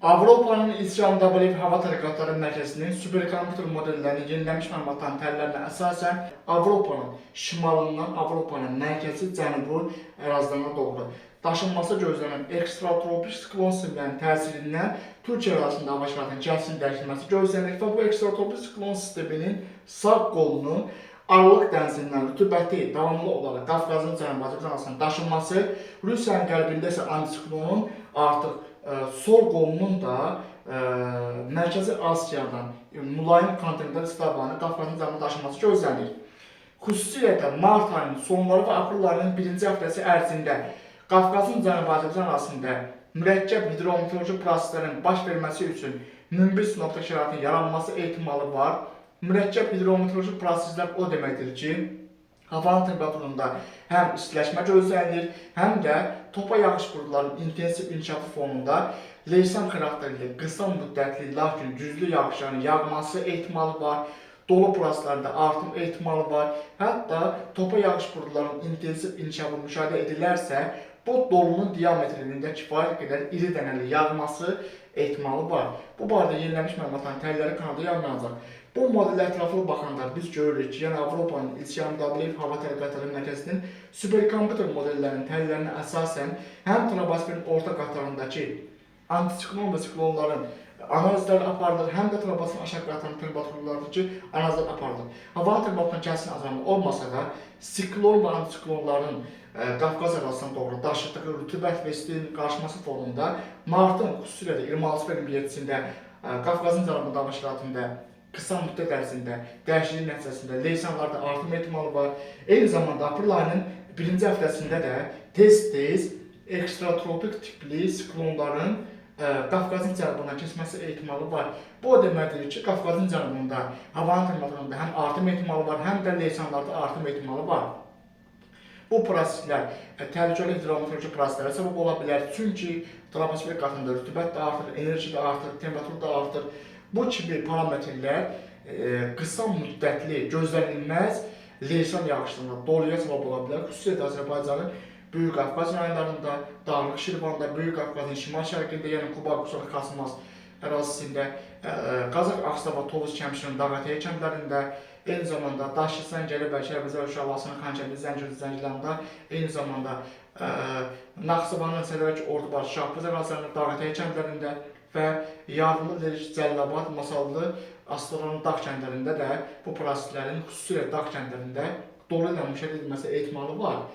Avropanın İsrail hava tədqiqatları mərkəzinin superkompüter modellərinin yenilənmiş məlumatların təhlilinə əsasən Avropanın şimalından Avropanın mərkəzi cənubi ərazilərinə doğru daşınması gözlənilən ekstratropik siklon sistemlərinin təsirindən Türkiyə arasında hava şəraitinin kəskin dəyişilməsi gözlənilir və bu ekstratropik siklon sisteminin sağ qolunu Aralıq dənizindən rütubəti davamlı olaraq Qafqazın cənubi Azərbaycan daşınması, Rusiyanın qərbində isə antisiklonun artıq sol qolunun da Mərkəzi Asiyadan mülayim kontinental isti havanın Qafqazın cənubuna daşınması gözlənilir. Xüsusilə də mart ayının sonları və aprel ayının birinci həftəsi ərzində Qafqazın cənubi Azərbaycan arasında mürəkkəb hidrometeoroloji proseslərin baş verməsi üçün münbit sinoptik şəraitin yaranması ehtimalı var. Mürəkkəb hidrometeoroloji proseslər o deməkdir ki, havanın temperaturunda həm istiləşmə gözlənilir, həm də topa yağış buludlarının intensiv inkişafı fonunda leysan xarakterli, qısa müddətli, lakin güclü yağışların yağması ehtimalı var. Dolu proseslərində artım ehtimalı var. Hətta topa yağış buludlarının intensiv inkişafı müşahidə edilərsə, bu dolunun diametrində kifayət qədər iri dənəli yağması ehtimalı var. Bu barədə yenilənmiş məlumatların təhlilləri kanalda yayınlanacaq. Bu modellə ətraflı baxanda biz görürük ki, yəni Avropanın İsrail hava tədqiqatları mərkəzinin superkompüter modellərinin təhlillərinə əsasən həm troposferin orta qatlarındakı antisiklon və siklonların analizləri aparılır, həm də troposferin aşağı qatlarının temperaturlarındakı analizlər aparılır. Havanın temperaturunun kəskin azalma olmasa da, siklon və antisiklonların Qafqaz ərazisinə doğru daşıdığı rütubət və istinin qarşıması fonunda martın xüsusilə də 26-27-sində Qafqazın cənubunda hava şəraitində qısa müddət ərzində dəyişiklik nəticəsində leysanlarda artım ehtimalı var. Eyni zamanda aprel ayının birinci həftəsində də tez-tez ekstratropik tipli siklonların Qafqazın cənubuna keçməsi ehtimalı var. Bu o deməkdir ki, Qafqazın cənubunda havanın temperaturunda həm artım ehtimalı var, həm də leysanlarda artım ehtimalı var. Bu proseslər təhlükəli hidrometeoroloji proseslərə səbəb ola bilər. Çünki troposfer qatında rütubət də artır, enerji də artır, temperatur da artır. Bu kimi parametrlər qısa müddətli, gözlənilməz leysan yağışlarına, doluya səbəb ola bilər. Xüsusilə Azərbaycanın Böyük Qafqaz rayonlarında, Dağlıq Şirvanda, Böyük Qafqazın şimal-şərqində, yəni Quba, Qusa, Xaçmaz ərazisində, Qazax, Ağstafa, Tovuz, Kəmşin, Dağətəyə kəndlərində, eyni zamanda Daşkəsən, Gələ, Şərbəzər, Şavasının, Xankəndi, Zəngilanda, eyni zamanda Naxçıvanın, Sədərək, Ordubad, Şahbuz ərazilərində, Dağətəyə kəndlərində və Yarlı, Lerik, Cəllabad, Masallı, Aslanın dağ kəndlərində də bu proseslərin xüsusilə dağ kəndlərində dolu ilə müşahidə edilməsi ehtimalı var.